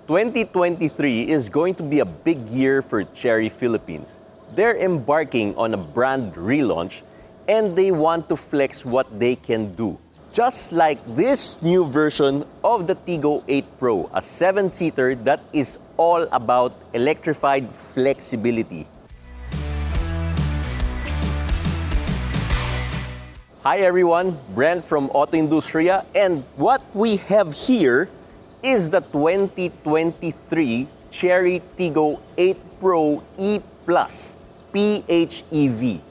2023 is going to be a big year for Chery Philippines. They're embarking on a brand relaunch and they want to flex what they can do. Just like this new version of the Tiggo 8 Pro, a 7-seater that is all about electrified flexibility. Hi everyone, Brent from AutoIndustriya, and what we have here is the 2023 Chery Tiggo 8 Pro E Plus PHEV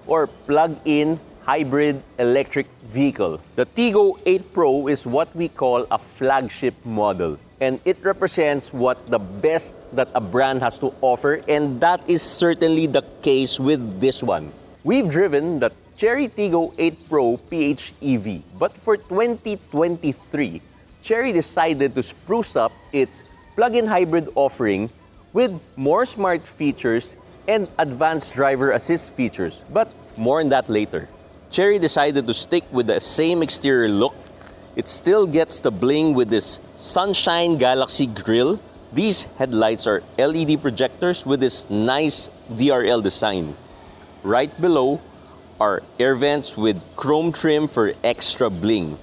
or plug-in hybrid electric vehicle. The Tiggo 8 Pro is what we call a flagship model, and it represents what the best that a brand has to offer, and that is certainly the case with this one. We've driven the Chery Tiggo 8 Pro PHEV, but for 2023, Chery decided to spruce up its plug-in hybrid offering with more smart features and advanced driver assist features, but more on that later. Chery decided to stick with the same exterior look. It still gets the bling with this Sunshine Galaxy grille. These headlights are LED projectors with this nice DRL design. Right below are air vents with chrome trim for extra bling.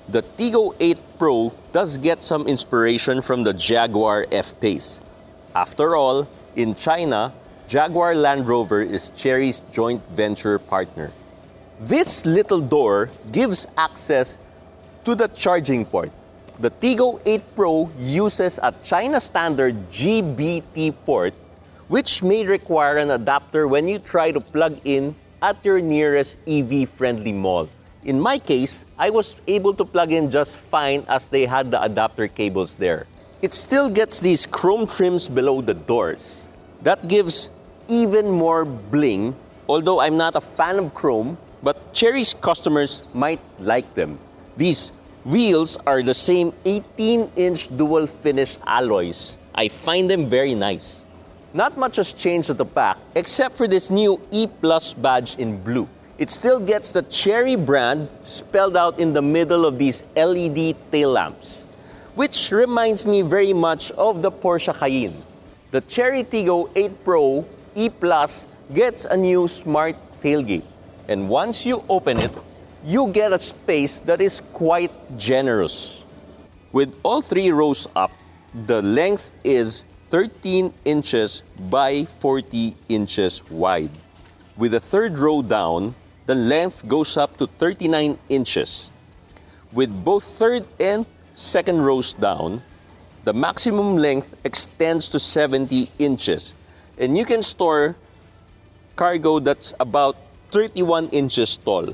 The Tiggo 8 Pro does get some inspiration from the Jaguar F-Pace. After all, in China, Jaguar Land Rover is Chery's joint venture partner. This little door gives access to the charging port. The Tiggo 8 Pro uses a China standard GBT port, which may require an adapter when you try to plug in at your nearest EV-friendly mall. In my case, I was able to plug in just fine as they had the adapter cables there. It still gets these chrome trims below the doors. That gives even more bling, although I'm not a fan of chrome, but Chery's customers might like them. These wheels are the same 18-inch dual finish alloys. I find them very nice. Not much has changed at the back, except for this new E Plus badge in blue. It still gets the Chery brand spelled out in the middle of these LED tail lamps, which reminds me very much of the Porsche Cayenne. The Chery Tiggo 8 Pro E Plus gets a new smart tailgate, and once you open it, you get a space that is quite generous. With all 3 rows up, the length is 13 inches by 40 inches wide. With the 3rd row down, the length goes up to 39 inches. With both 3rd and 2nd rows down, the maximum length extends to 70 inches. And you can store cargo that's about 31 inches tall.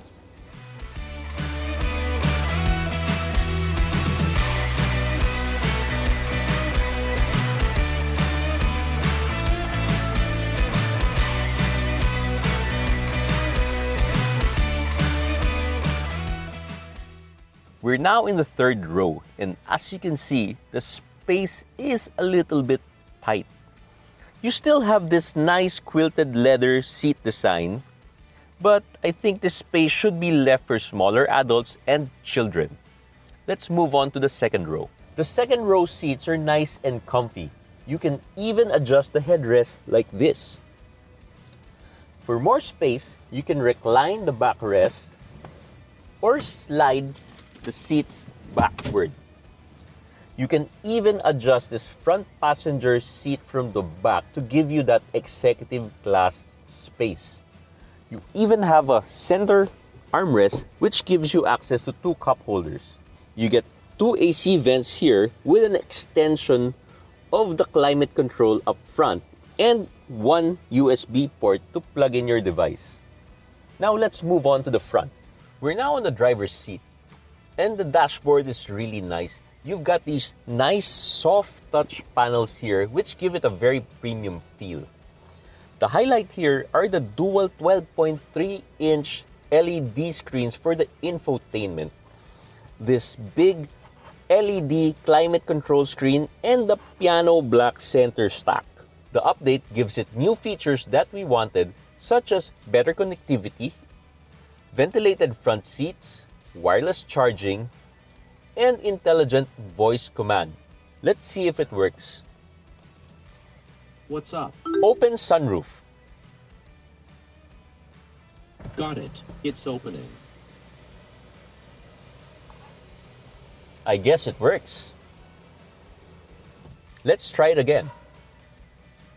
We're now in the 3rd row, and as you can see, the space is a little bit tight. You still have this nice quilted leather seat design, but I think this space should be left for smaller adults and children. Let's move on to the 2nd row. The 2nd row seats are nice and comfy. You can even adjust the headrest like this. For more space, you can recline the backrest or slide the seats backward. You can even adjust this front passenger seat from the back to give you that executive class space. You even have a center armrest which gives you access to 2 cup holders. You get 2 AC vents here with an extension of the climate control up front and 1 USB port to plug in your device. Now let's move on to the front. We're now on the driver's seat, and the dashboard is really nice. You've got these nice soft touch panels here which give it a very premium feel. The highlight here are the dual 12.3-inch LED screens for the infotainment. This big LED climate control screen and the piano black center stack. The update gives it new features that we wanted, such as better connectivity, ventilated front seats, wireless charging, and intelligent voice command. Let's see if it works. What's up? Open sunroof. Got it. It's opening. I guess it works. Let's try it again.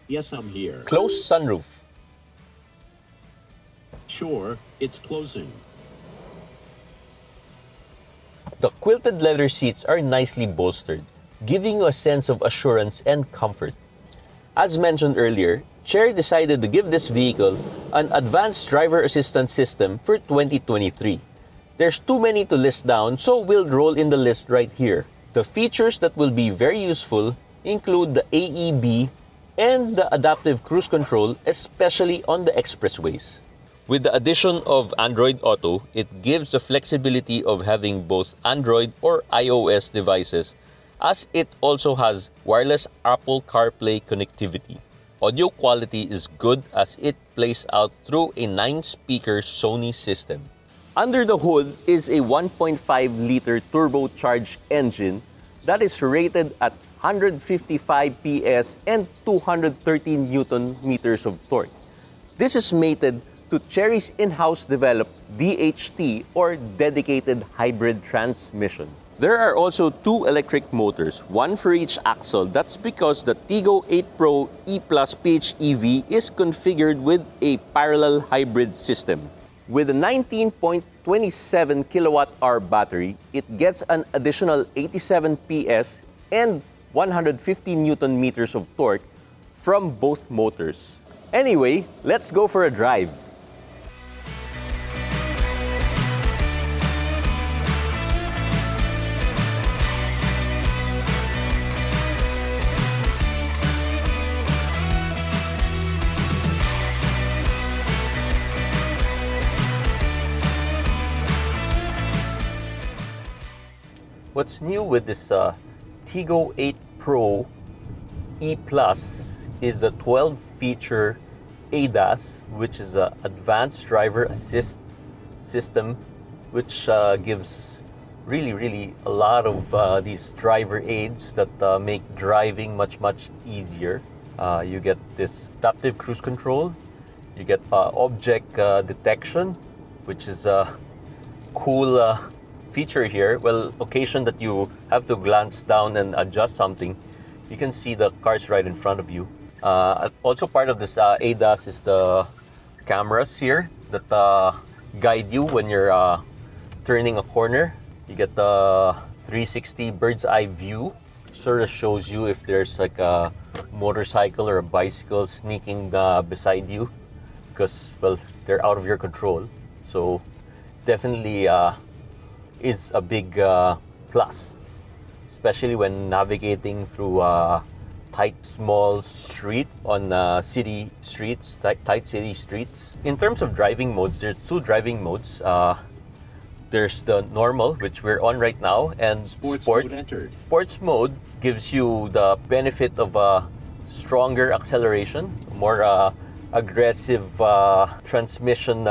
Yes, I'm here. Close sunroof. Sure, it's closing. The quilted leather seats are nicely bolstered, giving you a sense of assurance and comfort. As mentioned earlier, Chery decided to give this vehicle an advanced driver assistance system for 2023. There's too many to list down, so we'll roll in the list right here. The features that will be very useful include the AEB and the adaptive cruise control, especially on the expressways. With the addition of Android Auto, it gives the flexibility of having both Android or iOS devices, as it also has wireless Apple CarPlay connectivity. Audio quality is good as it plays out through a 9-speaker Sony system. Under the hood is a 1.5-liter turbocharged engine that is rated at 155 PS and 213 Newton meters of torque. This is mated to Chery's in-house developed DHT or dedicated hybrid transmission. There are also 2 electric motors, one for each axle. That's because the Tiggo 8 Pro E+ PHEV is configured with a parallel hybrid system. With a 19.27 kilowatt-hour battery, it gets an additional 87 PS and 150 Newton meters of torque from both motors. Anyway, let's go for a drive. What's new with this Tiggo 8 Pro E+ is the 12-feature ADAS, which is an advanced driver assist system, which gives really a lot of these driver aids that make driving much easier. You get this adaptive cruise control, you get object detection, which is a cool feature here. Well, occasion that you have to glance down and adjust something, you can see the cars right in front of you. Also part of this ADAS is the cameras here that guide you when you're turning a corner. You get the 360 bird's eye view. Sort of shows you if there's like a motorcycle or a bicycle sneaking beside you, because, well, they're out of your control. So definitely is a big plus, especially when navigating through tight, small street on city streets, tight city streets. In terms of driving modes, there's 2 driving modes. There's the normal, which we're on right now, and Sports sport. mode entered. Sports mode gives you the benefit of stronger acceleration, more aggressive transmission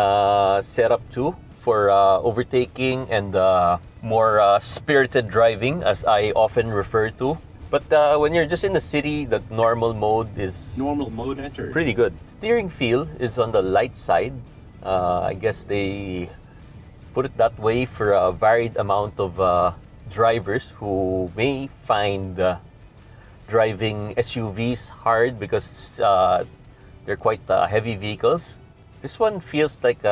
setup too, for overtaking and more spirited driving, as I often refer to. But when you're just in the city, the normal mode is Normal mode entered. pretty good. Steering feel is on the light side. I guess they put it that way for a varied amount of drivers who may find driving SUVs hard because they're quite heavy vehicles. This one feels like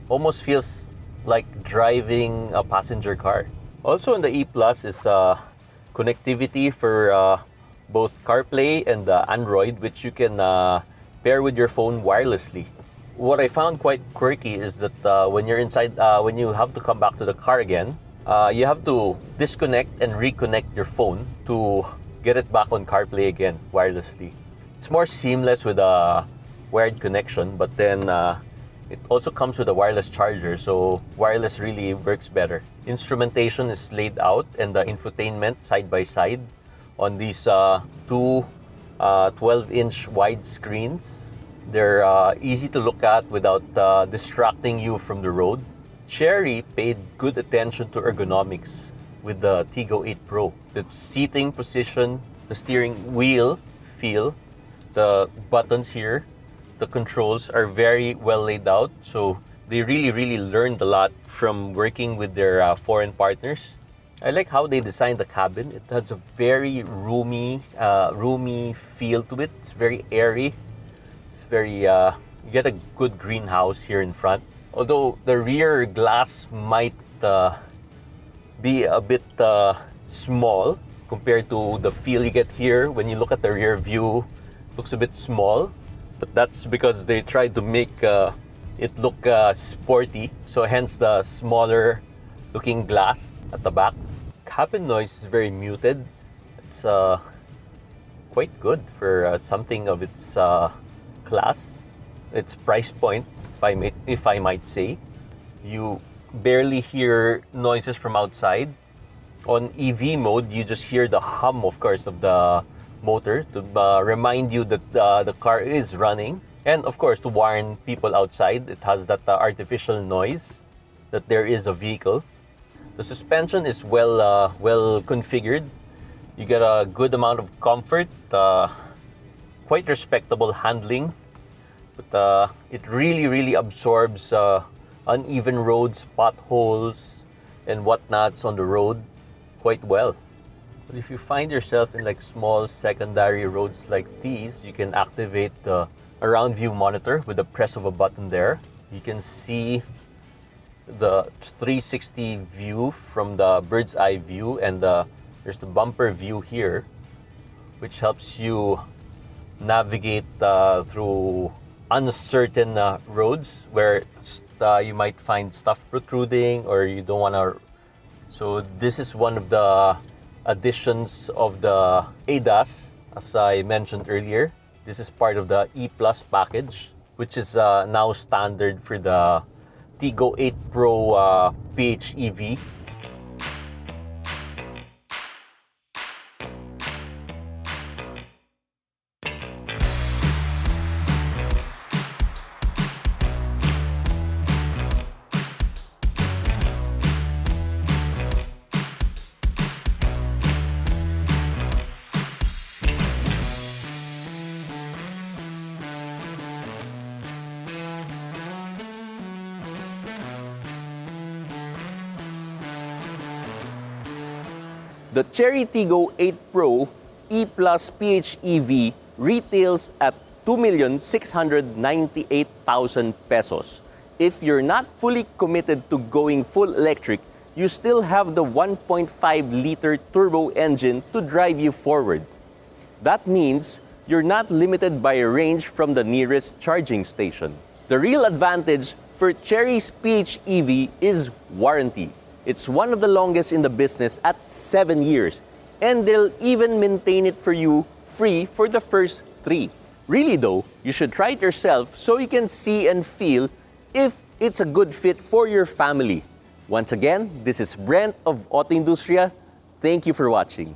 almost feels like driving a passenger car. Also in the E+ is connectivity for both CarPlay and Android, which you can pair with your phone wirelessly. What I found quite quirky is that when you're inside, when you have to come back to the car again, you have to disconnect and reconnect your phone to get it back on CarPlay again wirelessly. It's more seamless with a wired connection, but then it also comes with a wireless charger, so wireless really works better. Instrumentation is laid out and the infotainment side by side on these 2 12-inch wide screens. They're easy to look at without distracting you from the road. Chery paid good attention to ergonomics with the Tiggo 8 Pro. The seating position, the steering wheel feel, the buttons here, the controls are very well laid out. So they really learned a lot from working with their foreign partners. I like how they designed the cabin. It has a very roomy feel to it. It's very airy. It's very, you get a good greenhouse here in front. Although the rear glass might be a bit small compared to the feel you get here when you look at the rear view. Looks a bit small, but that's because they tried to make it look sporty. So hence the smaller looking glass at the back. Cabin noise is very muted. It's quite good for something of its class, its price point, if I might say. You barely hear noises from outside. On EV mode, you just hear the hum, of course, of the motor to remind you that the car is running. And of course, to warn people outside, it has that artificial noise that there is a vehicle. The suspension is well configured. You get a good amount of comfort, quite respectable handling, but it really absorbs uneven roads, potholes, and whatnots on the road quite well. But if you find yourself in like small secondary roads like these, you can activate the around view monitor with the press of a button there. You can see the 360 view from the bird's eye view, and there's the bumper view here, which helps you navigate through uncertain roads where you might find stuff protruding or you don't want to. So this is one of the additions of the ADAS, as I mentioned earlier. This is part of the E Plus package, which is now standard for the Tiggo 8 Pro PHEV. The Chery Tiggo 8 Pro E Plus PHEV retails at 2,698,000 pesos. If you're not fully committed to going full electric, you still have the 1.5-liter turbo engine to drive you forward. That means you're not limited by a range from the nearest charging station. The real advantage for Chery's PHEV is warranty. It's one of the longest in the business at 7 years, and they'll even maintain it for you free for the first 3. Really though, you should try it yourself so you can see and feel if it's a good fit for your family. Once again, this is Brent of AutoIndustriya. Thank you for watching.